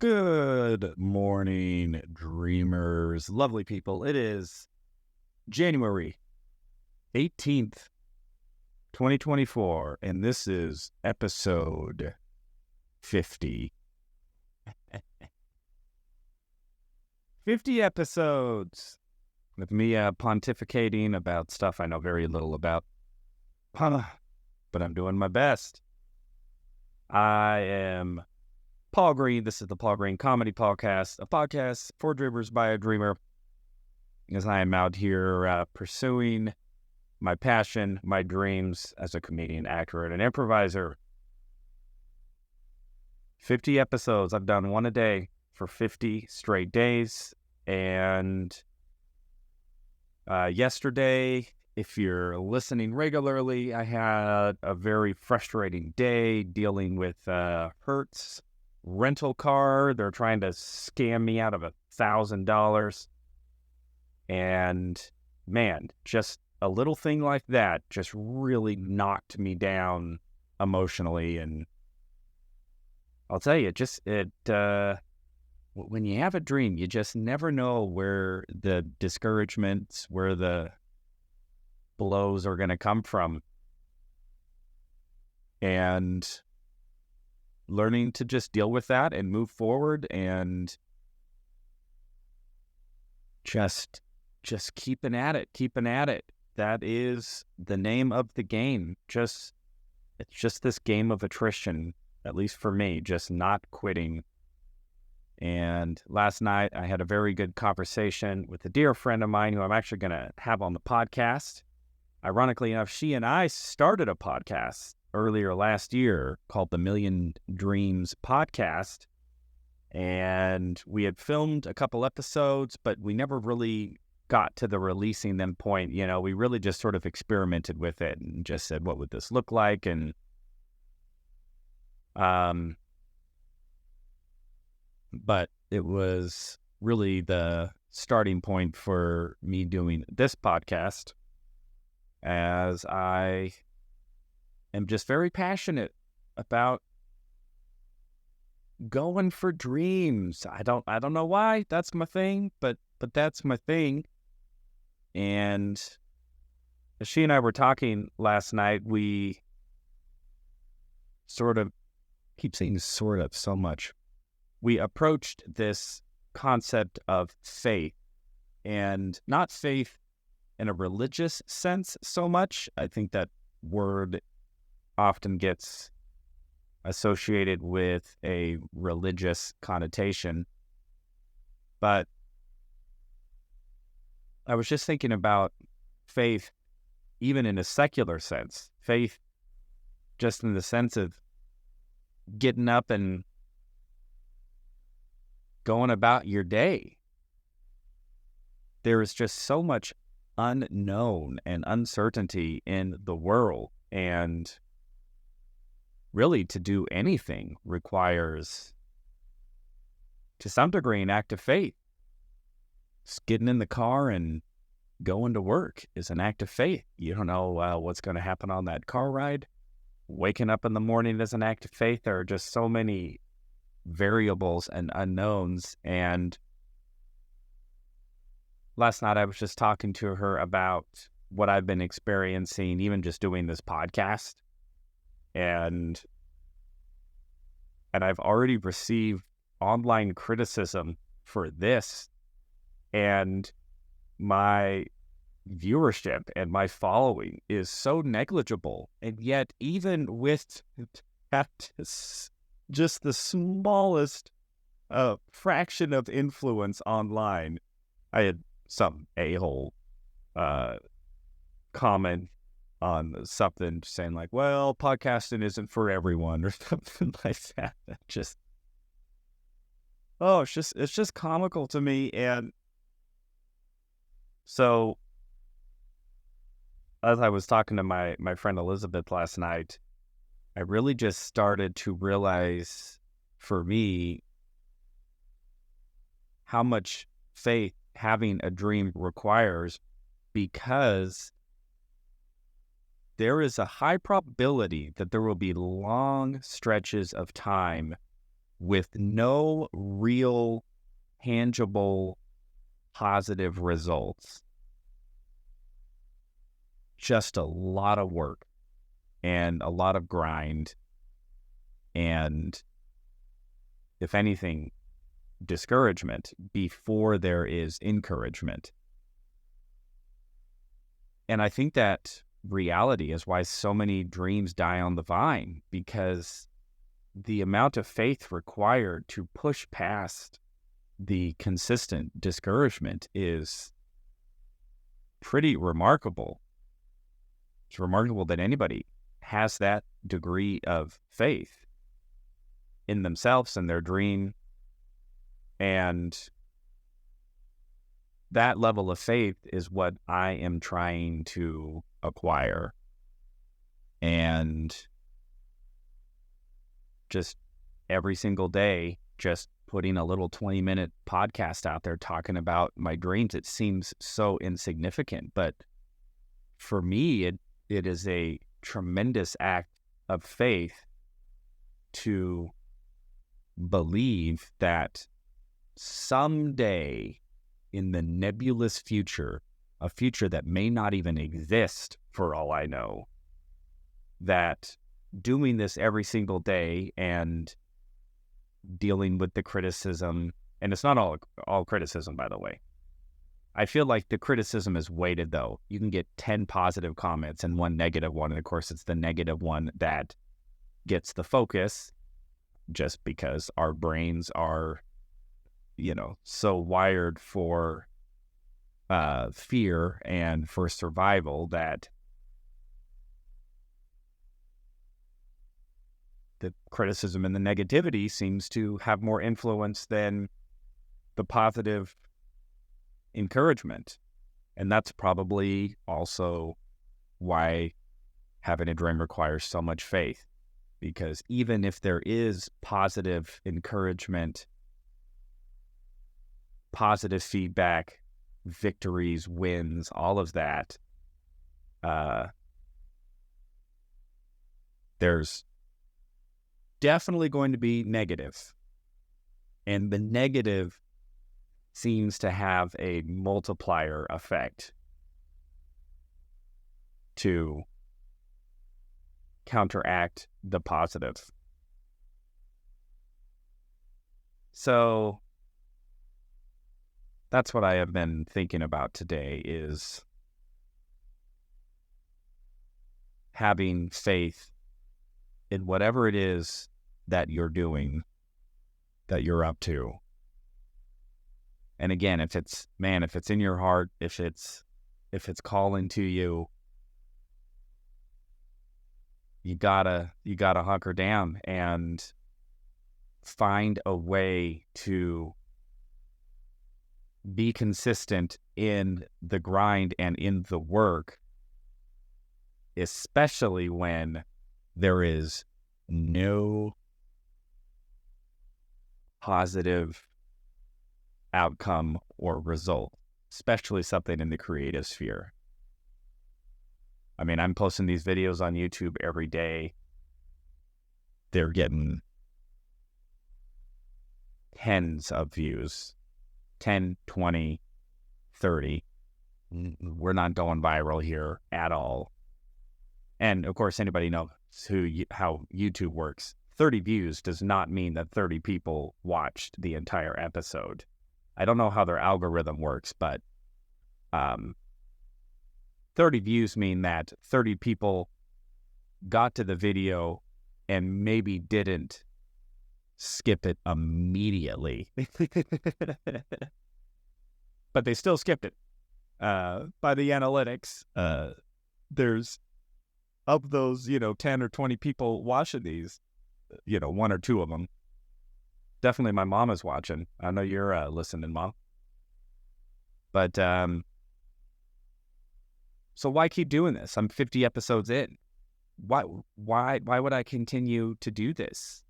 Good morning, dreamers, lovely people. It is January 18th, 2024, and this is episode 50. 50 episodes with me pontificating about stuff I know very little about, but I'm doing my best. I am Paul Green. This is the Paul Green Comedy PaulCast, a podcast for dreamers by a dreamer, as I am out here pursuing my passion, my dreams as a comedian, actor, and an improviser. 50 episodes. I've done one a day for 50 straight days. And yesterday, if you're listening regularly, I had a very frustrating day dealing with Hertz rental car. They're trying to scam me out of $1,000. And man, just a little thing like that just really knocked me down emotionally. And I'll tell you, when you have a dream, you just never know where the discouragements, where the blows are going to come from. And learning to just deal with that and move forward and just keeping at it. That is the name of the game. It's just this game of attrition, at least for me, just not quitting. And last night I had a very good conversation with a dear friend of mine who I'm actually going to have on the podcast. Ironically enough, she and I started a podcast earlier last year called the Million Dreams Podcast. And we had filmed a couple episodes, but we never really got to the releasing them point. You know, we really just sort of experimented with it and just said, what would this look like? And but it was really the starting point for me doing this podcast, as I am just very passionate about going for dreams. I don't know why that's my thing, but that's my thing. And as she and I were talking last night, we sort of keep saying sort of so much. We approached this concept of faith, and not faith in a religious sense so much. I think that word often gets associated with a religious connotation. But I was just thinking about faith, even in a secular sense. Faith just in the sense of getting up and going about your day. There is just so much unknown and uncertainty in the world, and really to do anything requires, to some degree, an act of faith. Just getting in the car and going to work is an act of faith. You don't know what's going to happen on that car ride. Waking up in the morning is an act of faith. There are just so many variables and unknowns. And last night I was just talking to her about what I've been experiencing, even just doing this podcast. And I've already received online criticism for this, and my viewership and my following is so negligible. And yet, even with just the smallest fraction of influence online, I had some a-hole comment on something saying like, well, podcasting isn't for everyone or something like that. It's just comical to me. And so as I was talking to my friend Elizabeth last night, I really just started to realize for me how much faith having a dream requires, because there is a high probability that there will be long stretches of time with no real tangible positive results. Just a lot of work and a lot of grind, and if anything, discouragement before there is encouragement. And I think that reality is why so many dreams die on the vine, because the amount of faith required to push past the consistent discouragement is pretty remarkable. It's remarkable that anybody has that degree of faith in themselves and their dream. And that level of faith is what I am trying to acquire. And just every single day, just putting a little 20-minute podcast out there talking about my dreams. It seems so insignificant, but for me, it is a tremendous act of faith to believe that someday in the nebulous future, a future that may not even exist for all I know, that doing this every single day and dealing with the criticism, and it's not all criticism, by the way. I feel like the criticism is weighted, though. You can get 10 positive comments and 1 negative one, and of course it's the negative one that gets the focus, just because our brains are, so wired for fear and for survival that the criticism and the negativity seems to have more influence than the positive encouragement. And that's probably also why having a dream requires so much faith, because even if there is positive encouragement, positive feedback, victories, wins, all of that, there's definitely going to be negative. And the negative seems to have a multiplier effect to counteract the positive. So that's what I have been thinking about today, is having faith in whatever it is that you're doing, that you're up to. And again, if it's in your heart, if it's calling to you, you gotta hunker down and find a way to be consistent in the grind and in the work, especially when there is no positive outcome or result, especially something in the creative sphere. I mean, I'm posting these videos on YouTube every day. They're getting tens of views, 10, 20, 30. We're not going viral here at all. And of course, anybody knows how YouTube works. 30 views does not mean that 30 people watched the entire episode. I don't know how their algorithm works, but 30 views mean that 30 people got to the video and maybe didn't skip it immediately. But they still skipped it. By the analytics, there's, of those, 10 or 20 people watching these, 1 or 2 of them. Definitely my mom is watching. I know you're listening, Mom. But so why keep doing this? I'm 50 episodes in. Why would I continue to do this?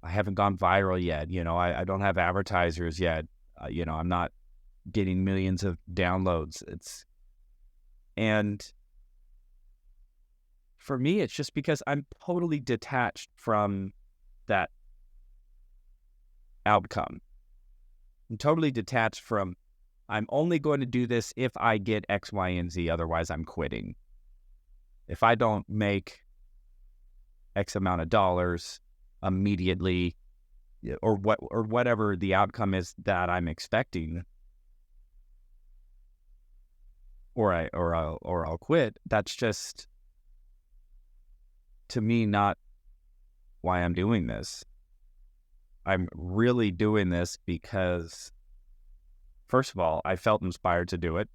I haven't gone viral yet. I don't have advertisers yet. I'm not getting millions of downloads. And for me, it's just because I'm totally detached from that outcome. I'm totally detached from, I'm only going to do this if I get X, Y, and Z, otherwise I'm quitting. If I don't make X amount of dollars immediately, or whatever the outcome is that I'm expecting, or I'll quit. That's just, to me, not why I'm doing this. I'm really doing this because, first of all, I felt inspired to do it.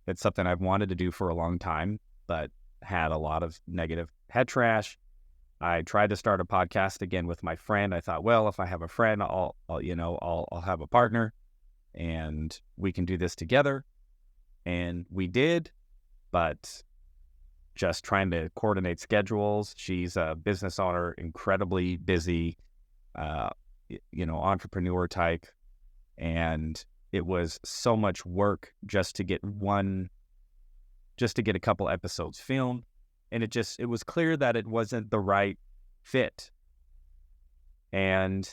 It's something I've wanted to do for a long time, but had a lot of negative head trash. I tried to start a podcast again with my friend. I thought, well, if I have a friend, I'll have a partner and we can do this together. And we did, but just trying to coordinate schedules. She's a business owner, incredibly busy, entrepreneur type. And it was so much work just to get a couple episodes filmed. And it was clear that it wasn't the right fit. And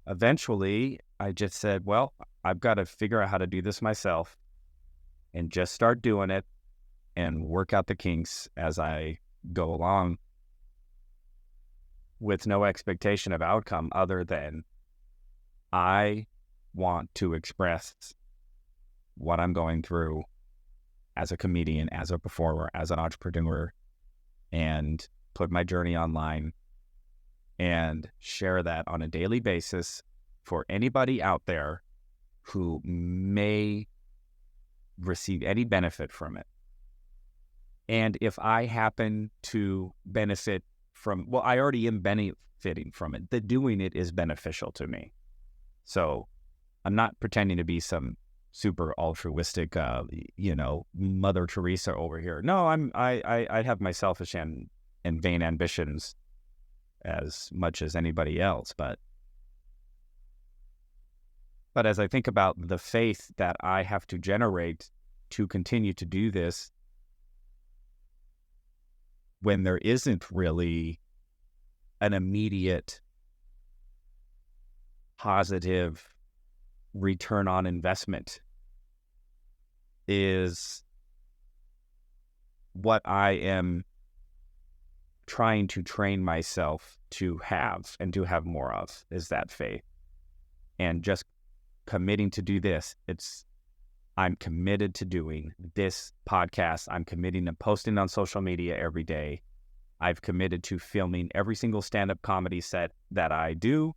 eventually I just said, well, I've got to figure out how to do this myself and just start doing it and work out the kinks as I go along, with no expectation of outcome other than I want to express what I'm going through as a comedian, as a performer, as an entrepreneur, and put my journey online and share that on a daily basis for anybody out there who may receive any benefit from it. And if I happen to benefit from, well, I already am benefiting from it. The doing it is beneficial to me. So I'm not pretending to be some super altruistic, Mother Teresa over here. No, I have my selfish and vain ambitions as much as anybody else. But as I think about the faith that I have to generate to continue to do this, when there isn't really an immediate positive return on investment, is what I am trying to train myself to have and to have more of, is that faith. And just committing to do this. I'm committed to doing this podcast. I'm committing to posting on social media every day. I've committed to filming every single stand-up comedy set that I do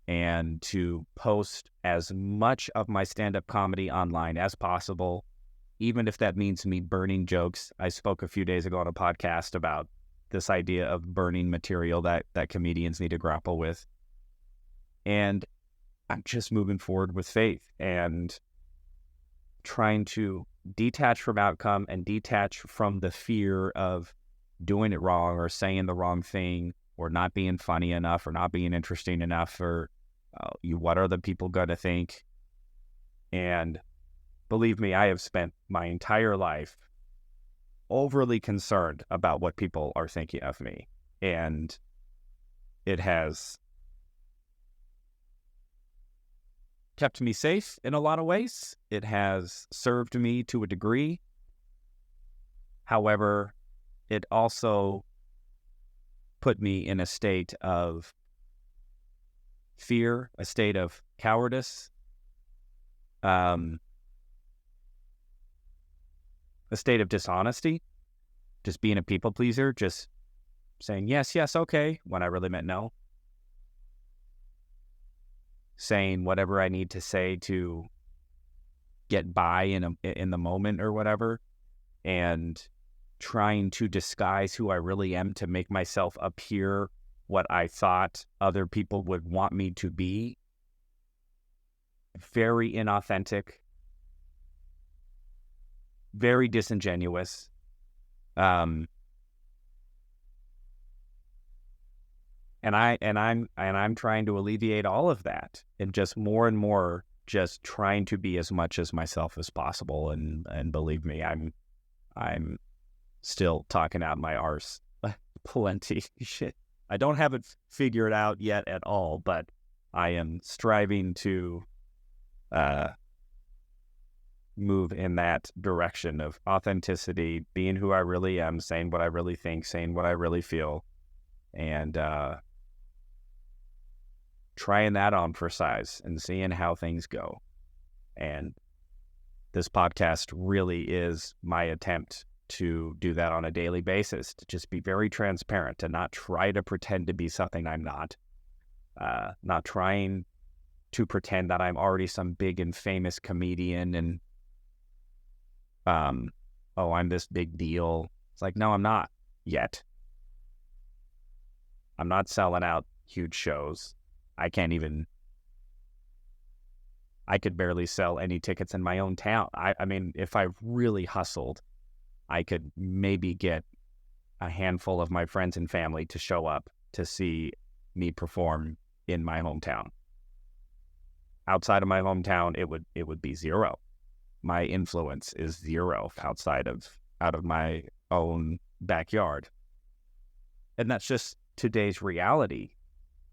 and to post as much of my stand-up comedy online as possible, even if that means me burning jokes. I spoke a few days ago on a podcast about this idea of burning material that comedians need to grapple with. And I'm just moving forward with faith and trying to detach from outcome and detach from the fear of doing it wrong or saying the wrong thing or not being funny enough or not being interesting enough, or what are the people going to think? And believe me, I have spent my entire life overly concerned about what people are thinking of me. And it has kept me safe in a lot of ways. It has served me to a degree. However, it also put me in a state of fear, a state of cowardice, a state of dishonesty, just being a people pleaser, just saying yes, okay, when I really meant no. Saying whatever I need to say to get by in the moment or whatever, and trying to disguise who I really am to make myself appear what I thought other people would want me to be. Very inauthentic, very disingenuous. And I'm trying to alleviate all of that, and just more and more just trying to be as much as myself as possible. And believe me, I'm still talking out my arse plenty. Shit. I don't have it figured out yet at all, but I am striving to move in that direction of authenticity, being who I really am, saying what I really think, saying what I really feel, and trying that on for size and seeing how things go. And this podcast really is my attempt to do that on a daily basis, to just be very transparent, to not try to pretend to be something I'm not trying to pretend that I'm already some big and famous comedian and oh, I'm this big deal. It's like, no, I'm not yet. I'm not selling out huge shows. I could barely sell any tickets in my own town. I mean, if I really hustled, I could maybe get a handful of my friends and family to show up to see me perform in my hometown. Outside of my hometown, it would be zero. My influence is zero out of my own backyard. And that's just today's reality.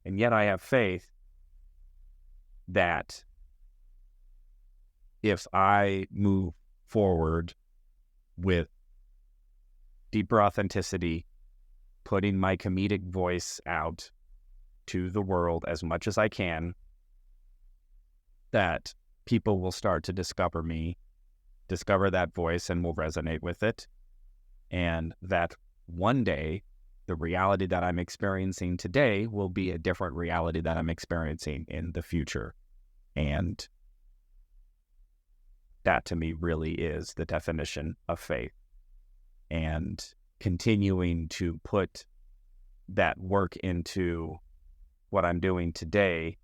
And yet I have faith that if I move forward with deeper authenticity, putting my comedic voice out to the world as much as I can, that people will start to discover me, discover that voice, and will resonate with it. And that one day, the reality that I'm experiencing today will be a different reality that I'm experiencing in the future. And that to me really is the definition of faith. And continuing to put that work into what I'm doing today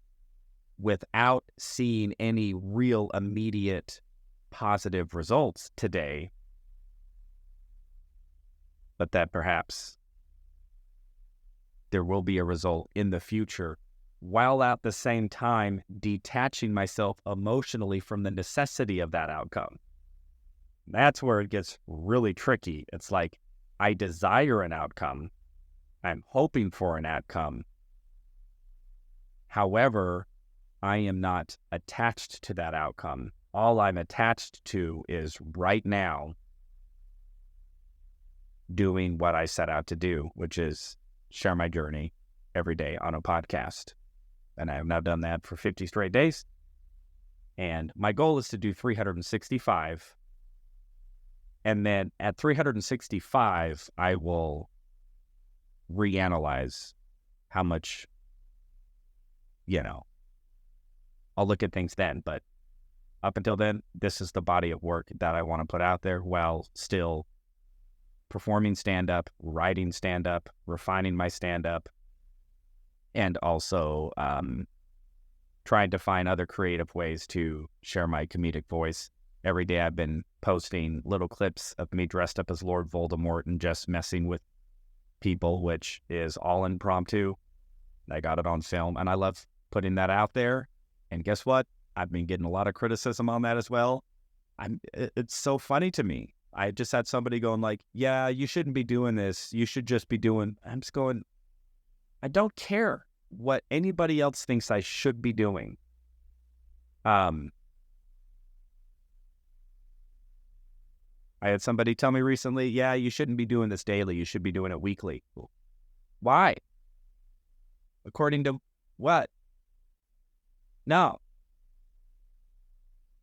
without seeing any real immediate positive results today, but that perhaps there will be a result in the future, while at the same time detaching myself emotionally from the necessity of that outcome. That's where it gets really tricky. It's like, I desire an outcome. I'm hoping for an outcome. However, I am not attached to that outcome. All I'm attached to is right now doing what I set out to do, which is share my journey every day on a podcast. And I have now done that for 50 straight days. And my goal is to do 365. And then at 365, I will reanalyze how much, I'll look at things then. But up until then, this is the body of work that I want to put out there while still performing stand-up, writing stand-up, refining my stand-up, and also trying to find other creative ways to share my comedic voice. Every day I've been posting little clips of me dressed up as Lord Voldemort and just messing with people, which is all impromptu. I got it on film, and I love putting that out there. And guess what? I've been getting a lot of criticism on that as well. It's so funny to me. I just had somebody going like, yeah, you shouldn't be doing this. You should just be doing... I'm just going, I don't care what anybody else thinks I should be doing. I had somebody tell me recently, yeah, you shouldn't be doing this daily. You should be doing it weekly. Why? According to what? No.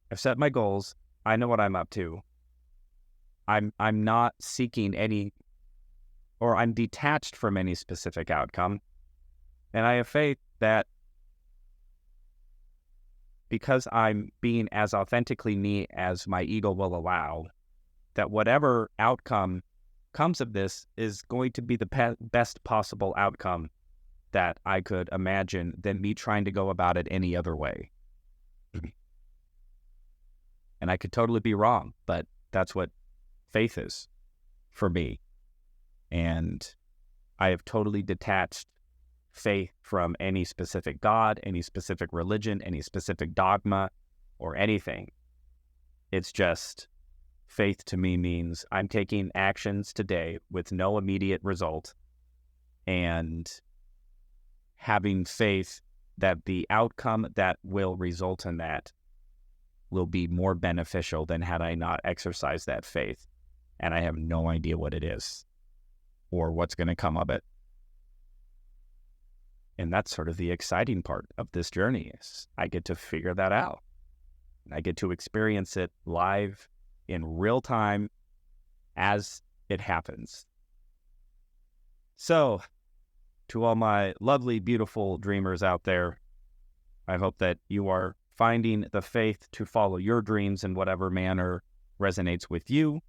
I've set my goals. I know what I'm up to. I'm not seeking any, or I'm detached from any specific outcome. And I have faith that because I'm being as authentically me as my ego will allow, that whatever outcome comes of this is going to be the best possible outcome that I could imagine than me trying to go about it any other way. And I could totally be wrong, but that's what faith is for me. And I have totally detached faith from any specific God, any specific religion, any specific dogma, or anything. It's just faith to me means I'm taking actions today with no immediate result and having faith that the outcome that will result in that will be more beneficial than had I not exercised that faith. And I have no idea what it is or what's going to come of it. And that's sort of the exciting part of this journey, is I get to figure that out. And I get to experience it live in real time as it happens. So, to all my lovely, beautiful dreamers out there, I hope that you are finding the faith to follow your dreams in whatever manner resonates with you,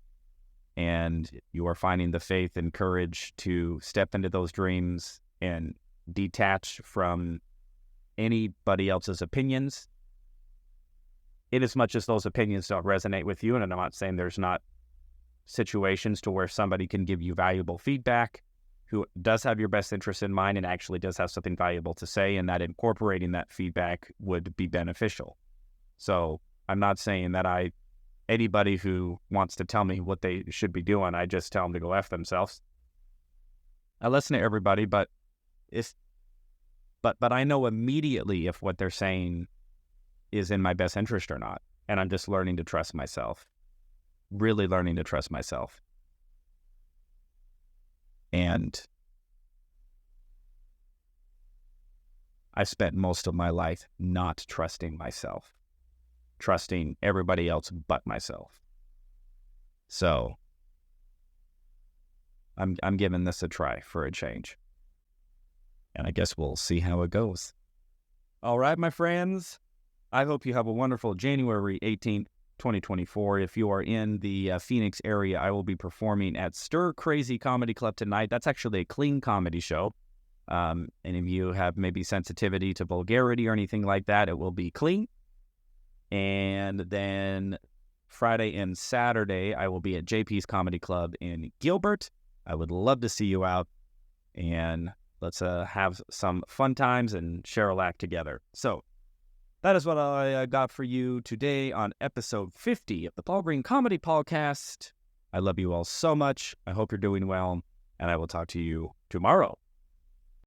and you are finding the faith and courage to step into those dreams and detach from anybody else's opinions, in as much as those opinions don't resonate with you. And I'm not saying there's not situations to where somebody can give you valuable feedback who does have your best interest in mind and actually does have something valuable to say, and that incorporating that feedback would be beneficial. So I'm not saying that anybody who wants to tell me what they should be doing, I just tell them to go F themselves. I listen to everybody, but I know immediately if what they're saying is in my best interest or not. And I'm just learning to trust myself, really learning to trust myself. And I spent most of my life not trusting myself, trusting everybody else but myself. So I'm giving this a try for a change. And I guess we'll see how it goes. All right, my friends. I hope you have a wonderful January 18th, 2024. If you are in the Phoenix area, I will be performing at Stir Crazy Comedy Club tonight. That's actually a clean comedy show. And if you have maybe sensitivity to vulgarity or anything like that, it will be clean. And then Friday and Saturday, I will be at JP's Comedy Club in Gilbert. I would love to see you out, and let's have some fun times and share a laugh together. So that is what I got for you today on episode 50 of the Paul Green Comedy PaulCast. I love you all so much. I hope you're doing well, and I will talk to you tomorrow.